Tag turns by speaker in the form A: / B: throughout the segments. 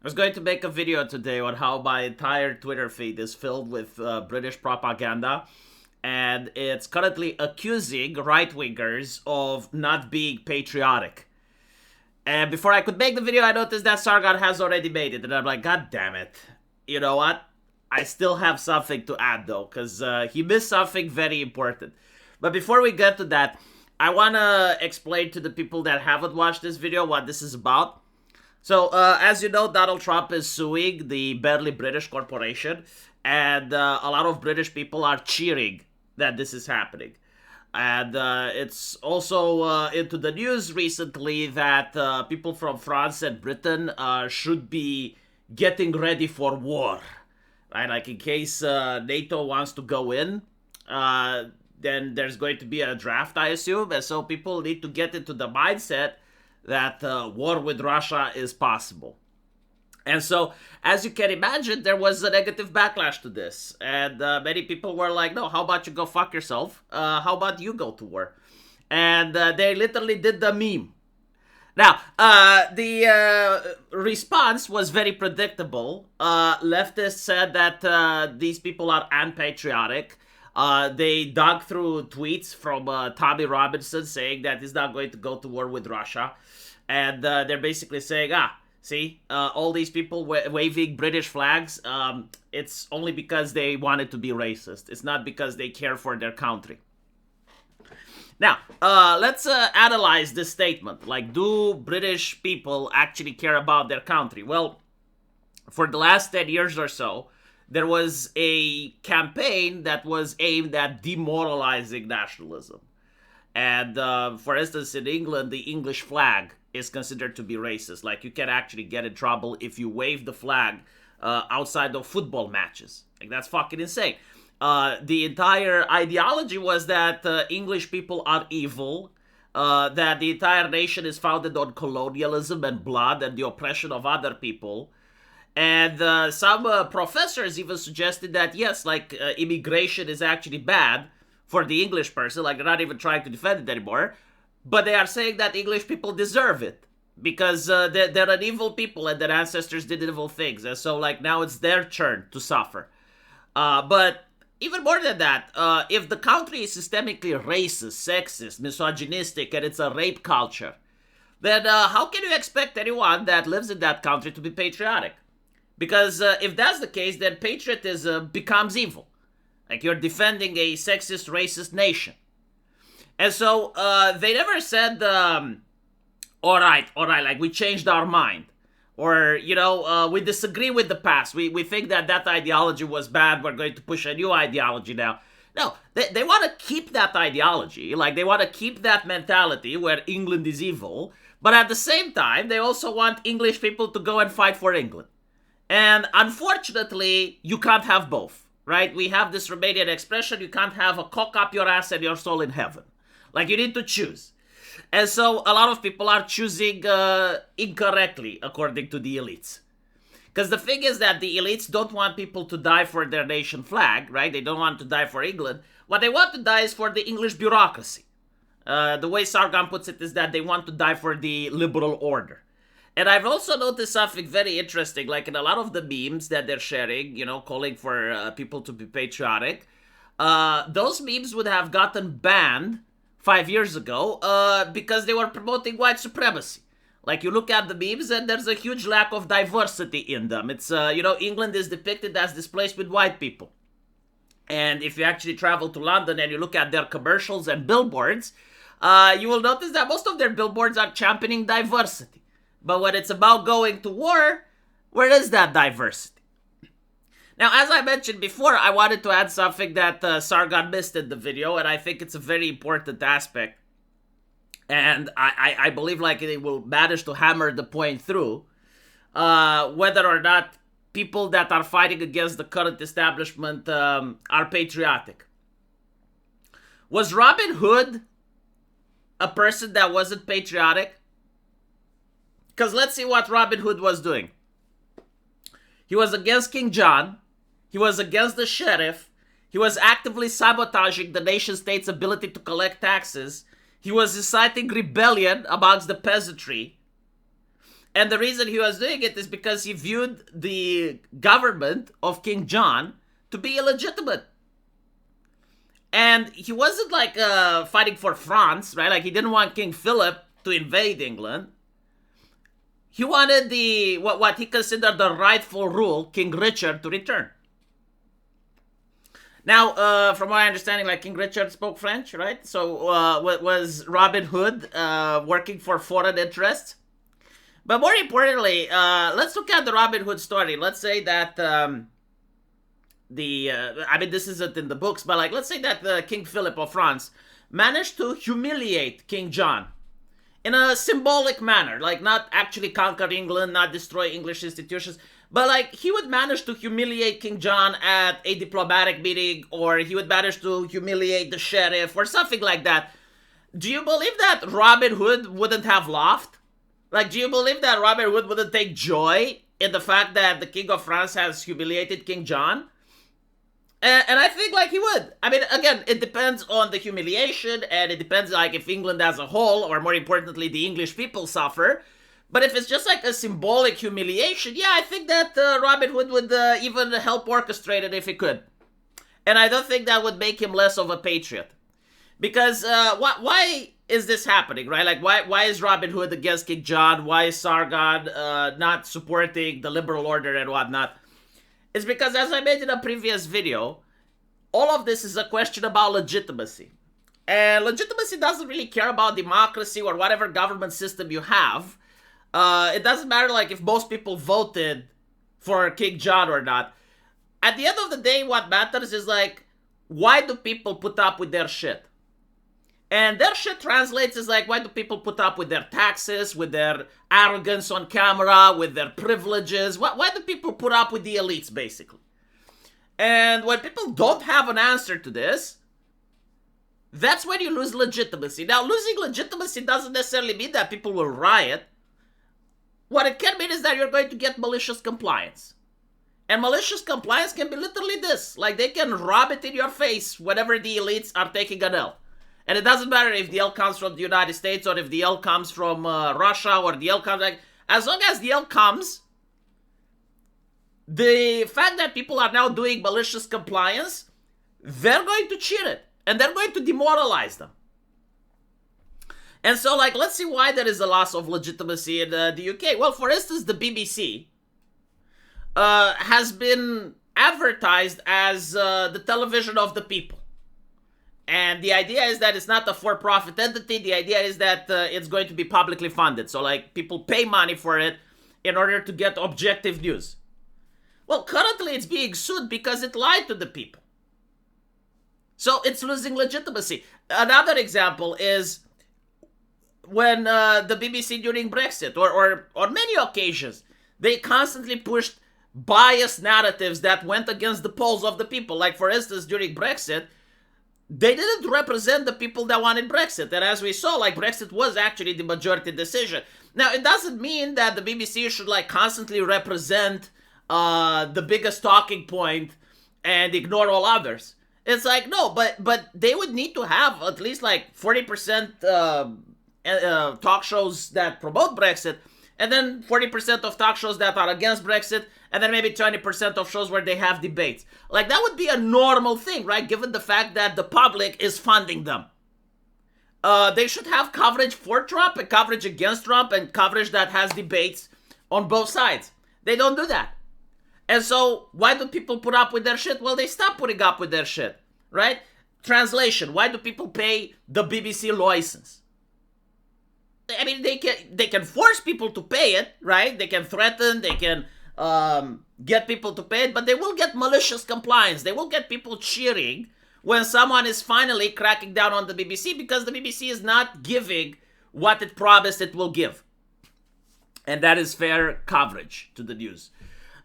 A: I was going to make a video today on how my entire Twitter feed is filled with British propaganda, and it's currently accusing right-wingers of not being patriotic. And before I could make the video, I noticed that Sargon has already made it, and I'm like, God damn it. You know what? I still have something to add, though, because he missed something very important. But before we get to that, I want to explain to the people that haven't watched this video what this is about. So, as you know, Donald Trump is suing the barely British corporation, and a lot of British people are cheering that this is happening. And it's also into the news recently that people from France and Britain should be getting ready for war. Right? Like, in case NATO wants to go in, then there's going to be a draft, I assume. And so people need to get into the mindset that war with Russia is possible. And so, as you can imagine, there was a negative backlash to this. And many people were like, no, how about you go fuck yourself? How about you go to war? And they literally did the meme. Now, the response was very predictable. Leftists said that these people are unpatriotic. They dug through tweets from Tommy Robinson saying that he's not going to go to war with Russia. And they're basically saying, see, all these people waving British flags, it's only because they wanted to be racist. It's not because they care for their country. Now, let's analyze this statement. Like, do British people actually care about their country? Well, for the last 10 years or so, there was a campaign that was aimed at demoralizing nationalism. And for instance, in England, the English flag is considered to be racist. Like, you can actually get in trouble if you wave the flag outside of football matches. Like, that's fucking insane. The entire ideology was that English people are evil, that the entire nation is founded on colonialism and blood and the oppression of other people. And some professors even suggested that, yes, like, immigration is actually bad for the English person. Like, they're not even trying to defend it anymore. But they are saying that English people deserve it because they're an evil people and their ancestors did evil things. And so, like, now it's their turn to suffer. But even more than that, if the country is systemically racist, sexist, misogynistic, and it's a rape culture, then how can you expect anyone that lives in that country to be patriotic? Because if that's the case, then patriotism becomes evil. Like, you're defending a sexist, racist nation. And so they never said, all right, like, we changed our mind. Or, you know, we disagree with the past. We think that ideology was bad. We're going to push a new ideology now. No, they want to keep that ideology. Like, they want to keep that mentality where England is evil. But at the same time, they also want English people to go and fight for England. And unfortunately, you can't have both, right? We have this Romanian expression, you can't have a cock up your ass and your soul in heaven. Like, you need to choose. And so a lot of people are choosing incorrectly, according to the elites. Because the thing is that the elites don't want people to die for their nation flag, right? They don't want to die for England. What they want to die is for the English bureaucracy. The way Sargon puts it is that they want to die for the liberal order. And I've also noticed something very interesting, like in a lot of the memes that they're sharing, you know, calling for people to be patriotic, those memes would have gotten banned 5 years ago because they were promoting white supremacy. Like, you look at the memes and there's a huge lack of diversity in them. It's, you know, England is depicted as displaced with white people. And if you actually travel to London and you look at their commercials and billboards, you will notice that most of their billboards are championing diversity. But when it's about going to war, where is that diversity? Now, as I mentioned before, I wanted to add something that Sargon missed in the video, and I think it's a very important aspect. And I believe, like, it will manage to hammer the point through, whether or not people that are fighting against the current establishment are patriotic. Was Robin Hood a person that wasn't patriotic? Because let's see what Robin Hood was doing. He was against King John. He was against the sheriff. He was actively sabotaging the nation state's ability to collect taxes. He was inciting rebellion amongst the peasantry. And the reason he was doing it is because he viewed the government of King John to be illegitimate. And he wasn't like fighting for France, right? Like he didn't want King Philip to invade England. He wanted the what he considered the rightful rule, King Richard, to return. Now, from my understanding, like King Richard spoke French, right? So was Robin Hood working for foreign interests? But more importantly, let's look at the Robin Hood story. Let's say that I mean, this isn't in the books, but like, let's say that King Philip of France managed to humiliate King John in a symbolic manner, like not actually conquer England, not destroy English institutions, but like he would manage to humiliate King John at a diplomatic meeting, or he would manage to humiliate the sheriff or something like that. Do you believe that Robin Hood wouldn't have laughed? Like, do you believe that Robin Hood wouldn't take joy in the fact that the King of France has humiliated King John? And I think, like, he would. I mean, again, it depends on the humiliation, and it depends, like, if England as a whole, or more importantly, the English people suffer. But if it's just, like, a symbolic humiliation, yeah, I think that Robin Hood would even help orchestrate it if he could. And I don't think that would make him less of a patriot. Because why is this happening, right? Like, why is Robin Hood against King John? Why is Sargon not supporting the liberal order and whatnot? It's because, as I made in a previous video, all of this is a question about legitimacy. And legitimacy doesn't really care about democracy or whatever government system you have. It doesn't matter, like, if most people voted for King John or not. At the end of the day, what matters is, like, why do people put up with their shit? And their shit translates as, like, why do people put up with their taxes, with their arrogance on camera, with their privileges? Why do people put up with the elites, basically? And when people don't have an answer to this, that's when you lose legitimacy. Now, losing legitimacy doesn't necessarily mean that people will riot. What it can mean is that you're going to get malicious compliance. And malicious compliance can be literally this. Like, they can rub it in your face whenever the elites are taking an L. And it doesn't matter if the L comes from the United States or if the L comes from Russia or the L comes... Like, as long as the L comes, the fact that people are now doing malicious compliance, they're going to cheat it. And they're going to demoralize them. And so, like, let's see why there is a loss of legitimacy in the UK. Well, for instance, the BBC has been advertised as the television of the people. And the idea is that it's not a for-profit entity. The idea is that it's going to be publicly funded. So, like, people pay money for it in order to get objective news. Well, currently it's being sued because it lied to the people. So it's losing legitimacy. Another example is when the BBC during Brexit, or on many occasions, they constantly pushed biased narratives that went against the polls of the people. Like, for instance, during Brexit, they didn't represent the people that wanted Brexit. And as we saw, like, Brexit was actually the majority decision. Now, it doesn't mean that the BBC should, like, constantly represent the biggest talking point and ignore all others. It's like, no, but they would need to have at least, like, 40% talk shows that promote Brexit, and then 40% of talk shows that are against Brexit, and then maybe 20% of shows where they have debates. Like, that would be a normal thing, right? Given the fact that the public is funding them. They should have coverage for Trump and coverage against Trump and coverage that has debates on both sides. They don't do that. And so, why do people put up with their shit? Well, they stop putting up with their shit, right? Translation, why do people pay the BBC license? I mean, they can force people to pay it, right? They can threaten, they can get people to pay it, but they will get malicious compliance. They will get people cheering when someone is finally cracking down on the BBC because the BBC is not giving what it promised it will give. And that is fair coverage to the news.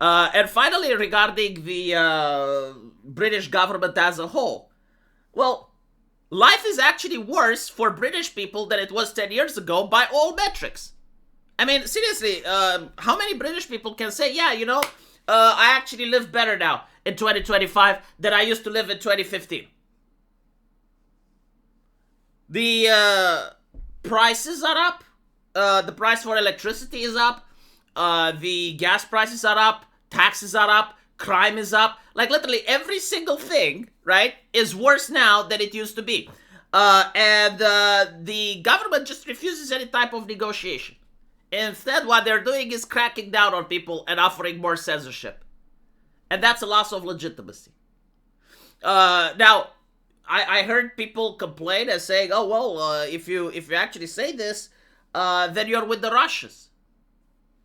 A: And finally, regarding the British government as a whole, well, life is actually worse for British people than it was 10 years ago by all metrics. I mean, seriously, how many British people can say, yeah, you know, I actually live better now in 2025 than I used to live in 2015? The prices are up. The price for electricity is up. The gas prices are up, taxes are up, crime is up. Like literally every single thing, right, is worse now than it used to be. And the government just refuses any type of negotiation. Instead, what they're doing is cracking down on people and offering more censorship. And that's a loss of legitimacy. Now, I heard people complain and saying, "Oh well, if you actually say this, then you're with the Russians."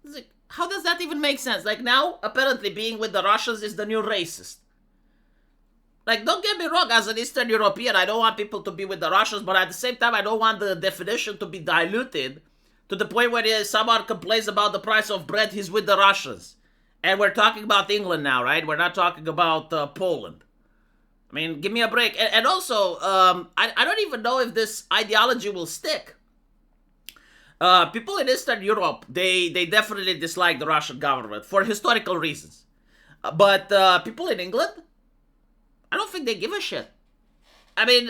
A: It's like, how does that even make sense? Like now, apparently, being with the Russians is the new racist. Like, don't get me wrong, as an Eastern European, I don't want people to be with the Russians, but at the same time, I don't want the definition to be diluted to the point where someone complains about the price of bread, he's with the Russians. And we're talking about England now, right? We're not talking about Poland. I mean, give me a break. And also, I don't even know if this ideology will stick. People in Eastern Europe, they definitely dislike the Russian government for historical reasons. But people in England, I don't think they give a shit. I mean,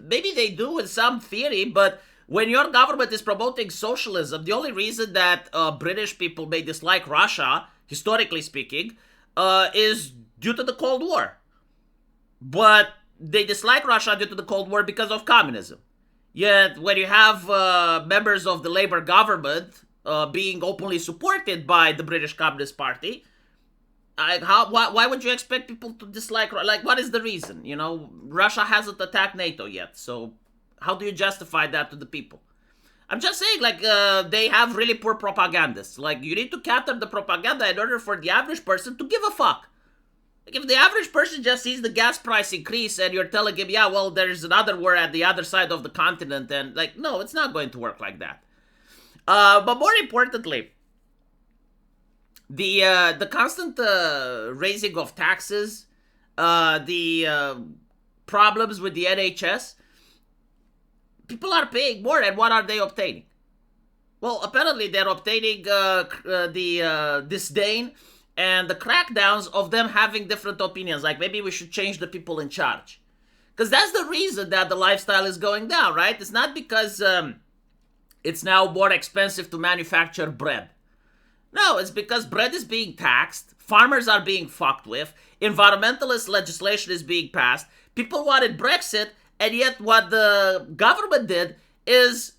A: maybe they do in some theory, but when your government is promoting socialism, the only reason that British people may dislike Russia, historically speaking, is due to the Cold War. But they dislike Russia due to the Cold War because of communism. Yet, when you have members of the Labour government being openly supported by the British Communist Party, why would you expect people to dislike? Like, what is the reason? You know, Russia hasn't attacked NATO yet, so how do you justify that to the people? I'm just saying, like, they have really poor propagandists. Like, you need to counter the propaganda in order for the average person to give a fuck. Like, if the average person just sees the gas price increase and you're telling him, yeah, well, there's another war at the other side of the continent, and like, no, it's not going to work like that. But more importantly, the constant raising of taxes, the problems with the NHS, people are paying more, and what are they obtaining? Well, apparently they're obtaining the disdain and the crackdowns of them having different opinions. Like, maybe we should change the people in charge. Because that's the reason that the lifestyle is going down, right? It's not because it's now more expensive to manufacture bread. No, it's because bread is being taxed, farmers are being fucked with, environmentalist legislation is being passed, people wanted Brexit, and yet what the government did is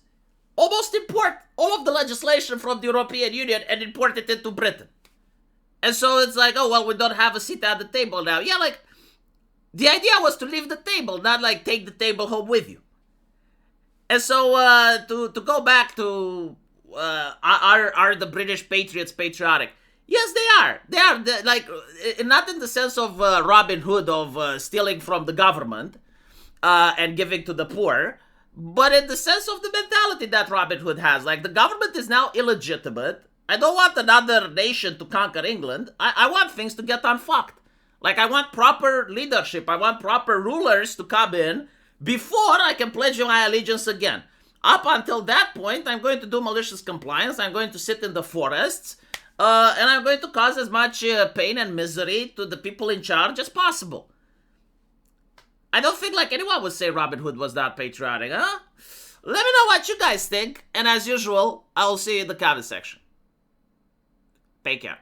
A: almost import all of the legislation from the European Union and import it into Britain. And so it's like, oh, well, we don't have a seat at the table now. Yeah, like, the idea was to leave the table, not like take the table home with you. And so to go back to are the British Patriots patriotic? Yes, they are. They are, like, not in the sense of Robin Hood, of stealing from the government and giving to the poor, but in the sense of the mentality that Robin Hood has. Like, the government is now illegitimate. I don't want another nation to conquer England. I want things to get unfucked. Like, I want proper leadership. I want proper rulers to come in before I can pledge my allegiance again. Up until that point, I'm going to do malicious compliance. I'm going to sit in the forests. And I'm going to cause as much pain and misery to the people in charge as possible. I don't think like anyone would say Robin Hood was that patriotic, huh? Let me know what you guys think. And as usual, I will see you in the comment section. Take care.